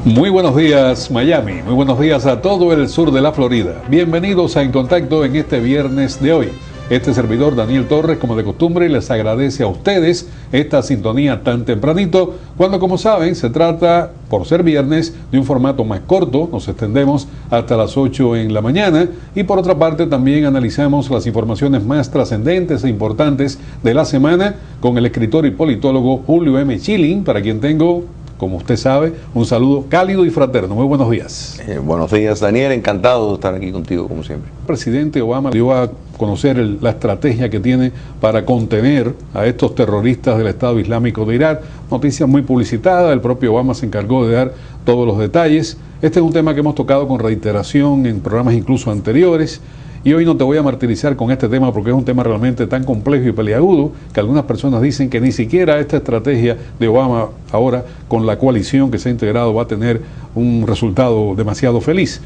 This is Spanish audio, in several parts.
Muy buenos días, Miami. Muy buenos días a todo el sur de la Florida. Bienvenidos a En Contacto en este viernes de hoy. Este servidor, Daniel Torres, como de costumbre, les agradece a ustedes esta sintonía tan tempranito, cuando, como saben, se trata, por ser viernes, de un formato más corto. Nos extendemos hasta las 8 en la mañana y, por otra parte, también analizamos las informaciones más trascendentes e importantes de la semana con el escritor y politólogo Julio M. Schilling, para quien tengo, como usted sabe, un saludo cálido y fraterno. Muy buenos días. Buenos días, Daniel. Encantado de estar aquí contigo, como siempre. El presidente Obama dio a conocer la estrategia que tiene para contener a estos terroristas del Estado Islámico de Irak. Noticia muy publicitada. El propio Obama se encargó de dar todos los detalles. Este es un tema que hemos tocado con reiteración en programas incluso anteriores. Y hoy no te voy a martirizar con este tema porque es un tema realmente tan complejo y peliagudo que algunas personas dicen que ni siquiera esta estrategia de Obama ahora con la coalición que se ha integrado va a tener un resultado demasiado feliz.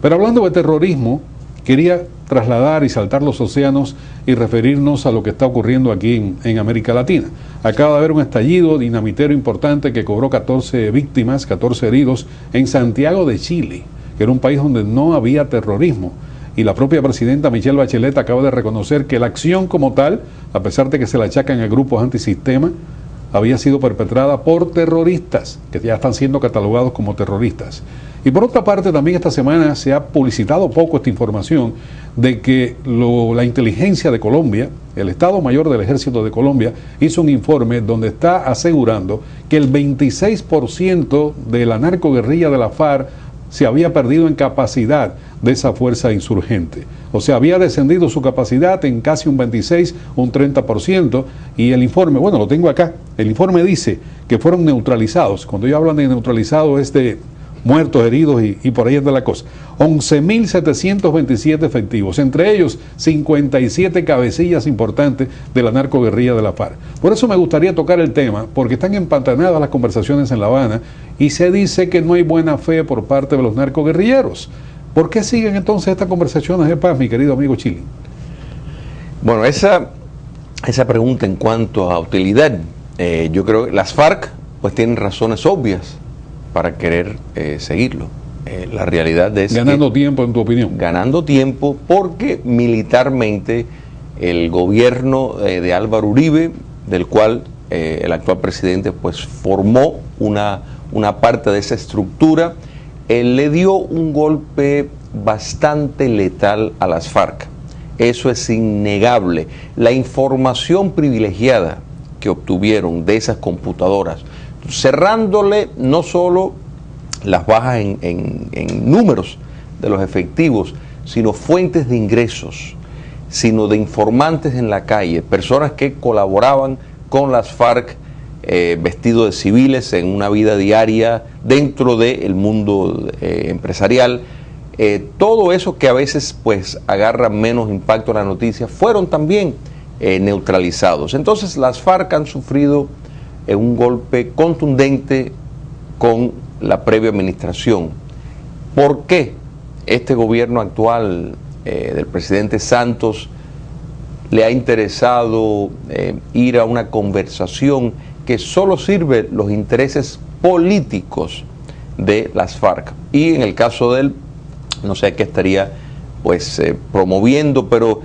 Pero hablando de terrorismo, quería trasladar y saltar los océanos y referirnos a lo que está ocurriendo aquí en América Latina. Acaba de haber un estallido dinamitero importante que cobró 14 víctimas, 14 heridos en Santiago de Chile, que era un país donde no había terrorismo. Y la propia presidenta Michelle Bachelet acaba de reconocer que la acción como tal, a pesar de que se la achacan a grupos antisistema, había sido perpetrada por terroristas, que ya están siendo catalogados como terroristas. Y por otra parte, también esta semana se ha publicitado poco esta información de que la inteligencia de Colombia, el Estado Mayor del Ejército de Colombia, hizo un informe donde está asegurando que el 26% de la narcoguerrilla de la FARC se había perdido en capacidad de esa fuerza insurgente. O sea, había descendido su capacidad en casi un 26, un 30%, y el informe, bueno, lo tengo acá, el informe dice que fueron neutralizados. Cuando ellos hablan de neutralizados es de muertos, heridos y por ahí anda la cosa. 11.727 efectivos, entre ellos 57 cabecillas importantes de la narcoguerrilla de la FARC. Por eso me gustaría tocar el tema, porque están empantanadas las conversaciones en La Habana y se dice que no hay buena fe por parte de los narcoguerrilleros. ¿Por qué siguen entonces estas conversaciones de paz, mi querido amigo Schilling? Bueno, esa pregunta en cuanto a utilidad, yo creo que las FARC pues tienen razones obvias para querer seguirlo. La realidad es ganando tiempo, en tu opinión. Ganando tiempo porque militarmente el gobierno de Álvaro Uribe, del cual el actual presidente pues formó una parte de esa estructura, le dio un golpe bastante letal a las FARC. Eso es innegable. La información privilegiada que obtuvieron de esas computadoras, cerrándole no solo las bajas en números de los efectivos, sino fuentes de ingresos, sino de informantes en la calle, personas que colaboraban con las FARC vestidos de civiles en una vida diaria dentro del mundo empresarial. Todo eso que a veces pues agarra menos impacto en la noticia, fueron también neutralizados. Entonces las FARC han sufrido un golpe contundente con la previa administración. ¿Por qué este gobierno actual del presidente Santos le ha interesado ir a una conversación que solo sirve los intereses políticos de las FARC? Y en el caso de él, no sé qué estaría pues promoviendo, pero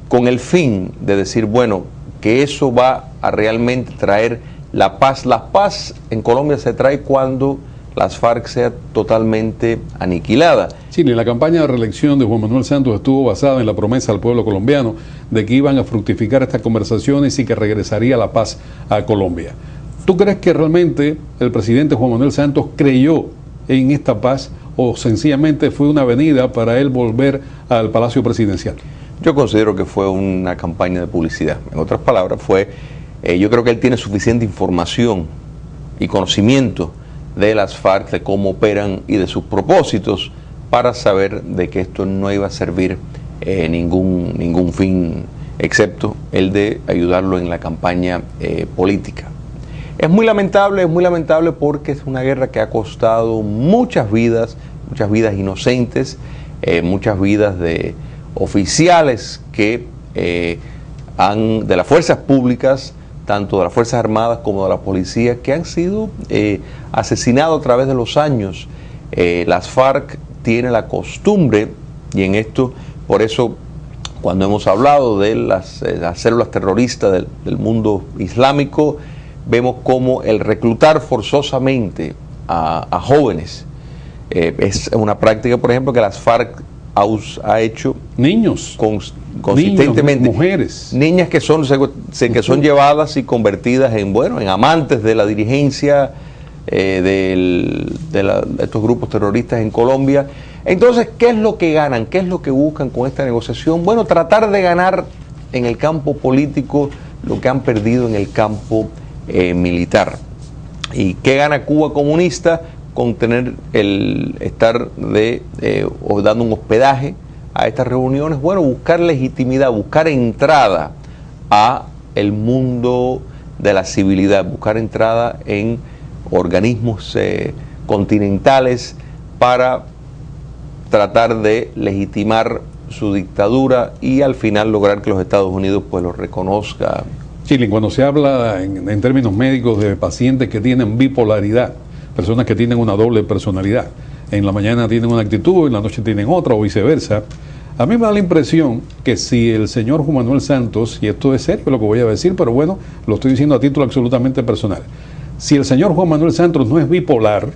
con el fin de decir, bueno, que eso va a realmente traer la paz. La paz en Colombia se trae cuando las FARC sea totalmente aniquilada. Sí, la campaña de reelección de Juan Manuel Santos estuvo basada en la promesa al pueblo colombiano de que iban a fructificar estas conversaciones y que regresaría la paz a Colombia. ¿Tú crees que realmente el presidente Juan Manuel Santos creyó en esta paz o sencillamente fue una avenida para él volver al Palacio Presidencial? Yo considero que fue una campaña de publicidad. En otras palabras, yo creo que él tiene suficiente información y conocimiento de las FARC, de cómo operan y de sus propósitos, para saber de que esto no iba a servir ningún fin, excepto el de ayudarlo en la campaña política. Es muy lamentable porque es una guerra que ha costado muchas vidas inocentes, muchas vidas de oficiales que de las fuerzas públicas tanto de las Fuerzas Armadas como de la policía, que han sido asesinados a través de los años. Las FARC tienen la costumbre, y en esto, por eso, cuando hemos hablado de las células terroristas del mundo islámico, vemos como el reclutar forzosamente a jóvenes es una práctica, por ejemplo, que las FARC ha hecho niños, consistentemente. Niños, mujeres. Niñas que son llevadas y convertidas en amantes de la dirigencia de estos grupos terroristas en Colombia. Entonces, ¿qué es lo que ganan? ¿Qué es lo que buscan con esta negociación? Bueno, tratar de ganar en el campo político lo que han perdido en el campo militar. ¿Y qué gana Cuba comunista? Con tener estar o dando un hospedaje a estas reuniones. Bueno, buscar legitimidad, buscar entrada a el mundo de la civilidad, buscar entrada en organismos continentales para tratar de legitimar su dictadura y al final lograr que los Estados Unidos pues lo reconozca. Chile, cuando se habla en términos médicos de pacientes que tienen bipolaridad, personas que tienen una doble personalidad, en la mañana tienen una actitud, en la noche tienen otra o viceversa, a mí me da la impresión que si el señor Juan Manuel Santos, y esto es serio lo que voy a decir, pero bueno, lo estoy diciendo a título absolutamente personal, si el señor Juan Manuel Santos no es bipolar,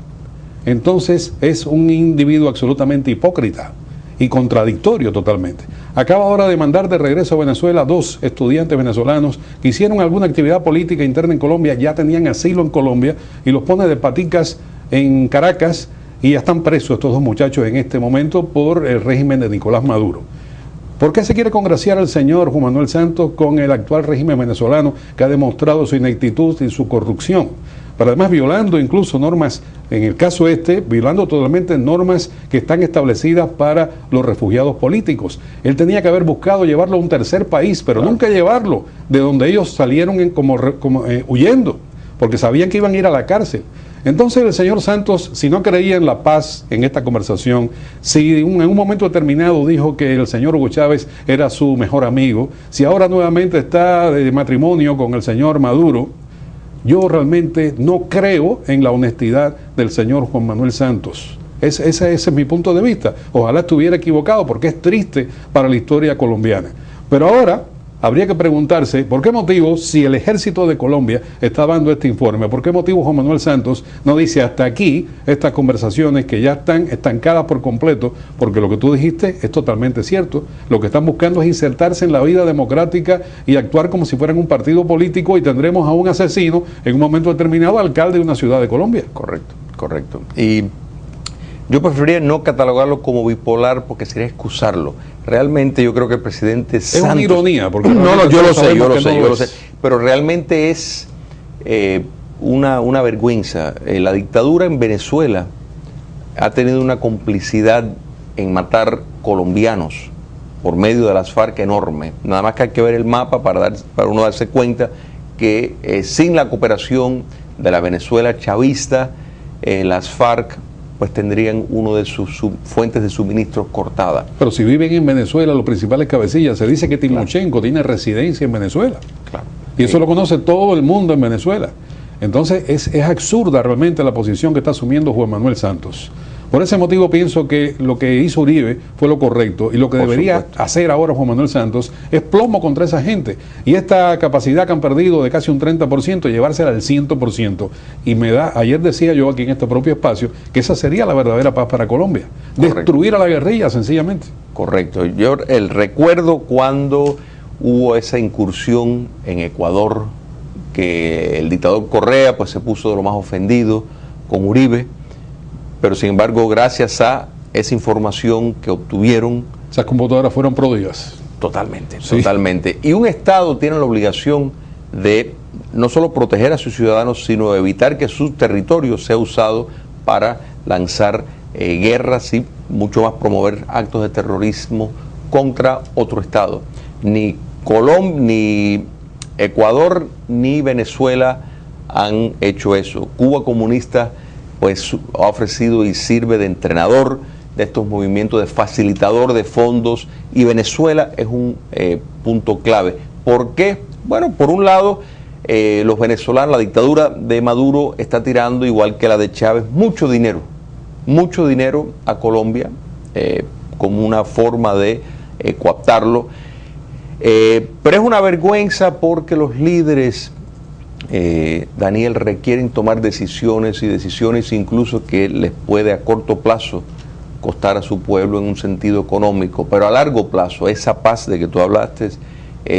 entonces es un individuo absolutamente hipócrita y contradictorio totalmente. Acaba ahora de mandar de regreso a Venezuela 2 estudiantes venezolanos que hicieron alguna actividad política interna en Colombia, ya tenían asilo en Colombia, y los pone de paticas en Caracas, y ya están presos estos dos muchachos en este momento por el régimen de Nicolás Maduro. ¿Por qué se quiere congraciar al señor Juan Manuel Santos con el actual régimen venezolano que ha demostrado su ineptitud y su corrupción? Pero además violando incluso normas, en el caso violando totalmente normas que están establecidas para los refugiados políticos. Él tenía que haber buscado llevarlo a un tercer país, pero nunca llevarlo de donde ellos salieron huyendo, porque sabían que iban a ir a la cárcel. Entonces el señor Santos, si no creía en la paz en esta conversación, si en un momento determinado dijo que el señor Hugo Chávez era su mejor amigo, si ahora nuevamente está de matrimonio con el señor Maduro, yo realmente no creo en la honestidad del señor Juan Manuel Santos. Ese es mi punto de vista. Ojalá estuviera equivocado, porque es triste para la historia colombiana. Pero ahora habría que preguntarse por qué motivo, si el ejército de Colombia está dando este informe, por qué motivo Juan Manuel Santos no dice hasta aquí estas conversaciones que ya están estancadas por completo, porque lo que tú dijiste es totalmente cierto. Lo que están buscando es insertarse en la vida democrática y actuar como si fueran un partido político, y tendremos a un asesino en un momento determinado alcalde de una ciudad de Colombia. Correcto, correcto. Y yo preferiría no catalogarlo como bipolar porque sería excusarlo. Realmente yo creo que el presidente Santos... Es una ironía, porque... No, yo lo sé. Pero realmente es una vergüenza. La dictadura en Venezuela ha tenido una complicidad en matar colombianos por medio de las FARC enorme. Nada más que hay que ver el mapa para uno darse cuenta que sin la cooperación de la Venezuela chavista, las FARC pues tendrían uno de sus fuentes de suministros cortada. Pero si viven en Venezuela los principales cabecillas, se dice que Timochenko tiene residencia en Venezuela. Claro. Y eso lo conoce todo el mundo en Venezuela. Entonces es absurda realmente la posición que está asumiendo Juan Manuel Santos. Por ese motivo pienso que lo que hizo Uribe fue lo correcto, y lo que debería hacer ahora Juan Manuel Santos es plomo contra esa gente, y esta capacidad que han perdido de casi un 30%, llevársela al 100%. Y ayer decía yo aquí en este propio espacio que esa sería la verdadera paz para Colombia. Correcto. Destruir a la guerrilla sencillamente. Correcto. Yo recuerdo cuando hubo esa incursión en Ecuador, que el dictador Correa pues se puso de lo más ofendido con Uribe, pero sin embargo, gracias a esa información que obtuvieron... Esas computadoras fueron pródigas. Totalmente, sí. Totalmente. Y un Estado tiene la obligación de no solo proteger a sus ciudadanos, sino evitar que su territorio sea usado para lanzar guerras y mucho más promover actos de terrorismo contra otro Estado. Ni Ecuador ni Venezuela han hecho eso. Cuba comunista pues ha ofrecido y sirve de entrenador de estos movimientos, de facilitador de fondos, y Venezuela es un punto clave. ¿Por qué? Bueno, por un lado, los venezolanos, la dictadura de Maduro está tirando, igual que la de Chávez, mucho dinero a Colombia, como una forma de coaptarlo. Pero es una vergüenza porque los líderes, Daniel, requieren tomar decisiones incluso que les puede a corto plazo costar a su pueblo en un sentido económico, pero a largo plazo esa paz de que tú hablaste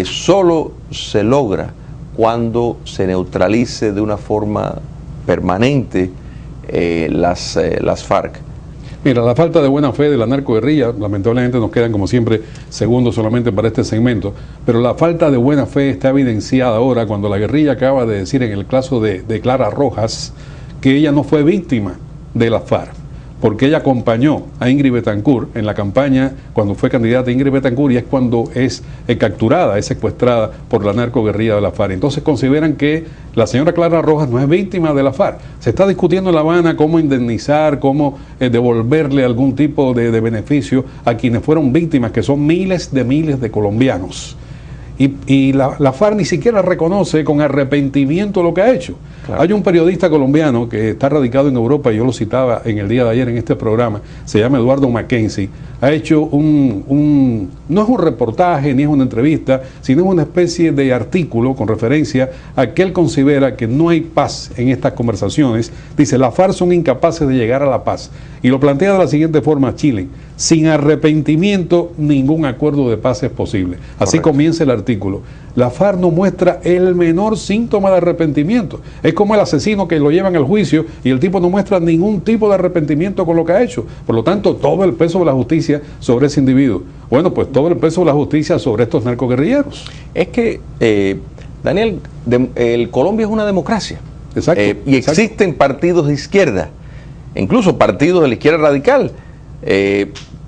solo se logra cuando se neutralice de una forma permanente las FARC. Mira, la falta de buena fe de la narcoguerrilla, lamentablemente nos quedan como siempre segundos solamente para este segmento, pero la falta de buena fe está evidenciada ahora cuando la guerrilla acaba de decir en el caso de Clara Rojas que ella no fue víctima de la FARC, porque ella acompañó a Ingrid Betancourt en la campaña cuando fue candidata Ingrid Betancourt, y es cuando es capturada, es secuestrada por la narcoguerrilla de la FARC. Entonces consideran que la señora Clara Rojas no es víctima de la FARC. Se está discutiendo en La Habana cómo indemnizar, cómo devolverle algún tipo de beneficio a quienes fueron víctimas, que son miles de colombianos. Y la FARC ni siquiera reconoce con arrepentimiento lo que ha hecho. Claro. Hay un periodista colombiano que está radicado en Europa, yo lo citaba en el día de ayer en este programa, se llama Eduardo Mackenzie, ha hecho no es un reportaje ni es una entrevista, sino es una especie de artículo con referencia a que él considera que no hay paz en estas conversaciones. Dice, la FARC son incapaces de llegar a la paz. Y lo plantea de la siguiente forma, Chile: sin arrepentimiento ningún acuerdo de paz es posible. Así Correcto. Comienza el artículo. La FARC no muestra el menor síntoma de arrepentimiento. Es como el asesino que lo llevan al juicio y el tipo no muestra ningún tipo de arrepentimiento con lo que ha hecho. Por lo tanto, todo el peso de la justicia sobre ese individuo. Bueno, pues todo el peso de la justicia sobre estos narcoguerrilleros. Es que, Daniel, Colombia es una democracia. Exacto. Y existen partidos de izquierda, incluso partidos de la izquierda radical,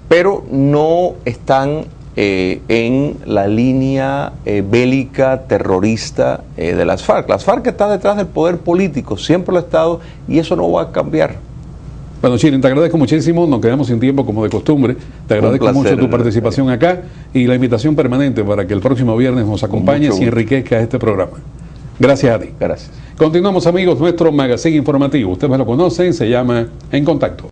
pero no están en la línea bélica terrorista de las FARC. Las FARC están detrás del poder político, siempre lo ha estado, y eso no va a cambiar. Bueno, Chile, te agradezco muchísimo, nos quedamos sin tiempo como de costumbre, te agradezco mucho tu participación acá y la invitación permanente para que el próximo viernes nos acompañes y enriquezca este programa. Gracias a ti. Gracias. Continuamos, amigos, nuestro magazine informativo, ustedes me lo conocen, se llama En Contacto.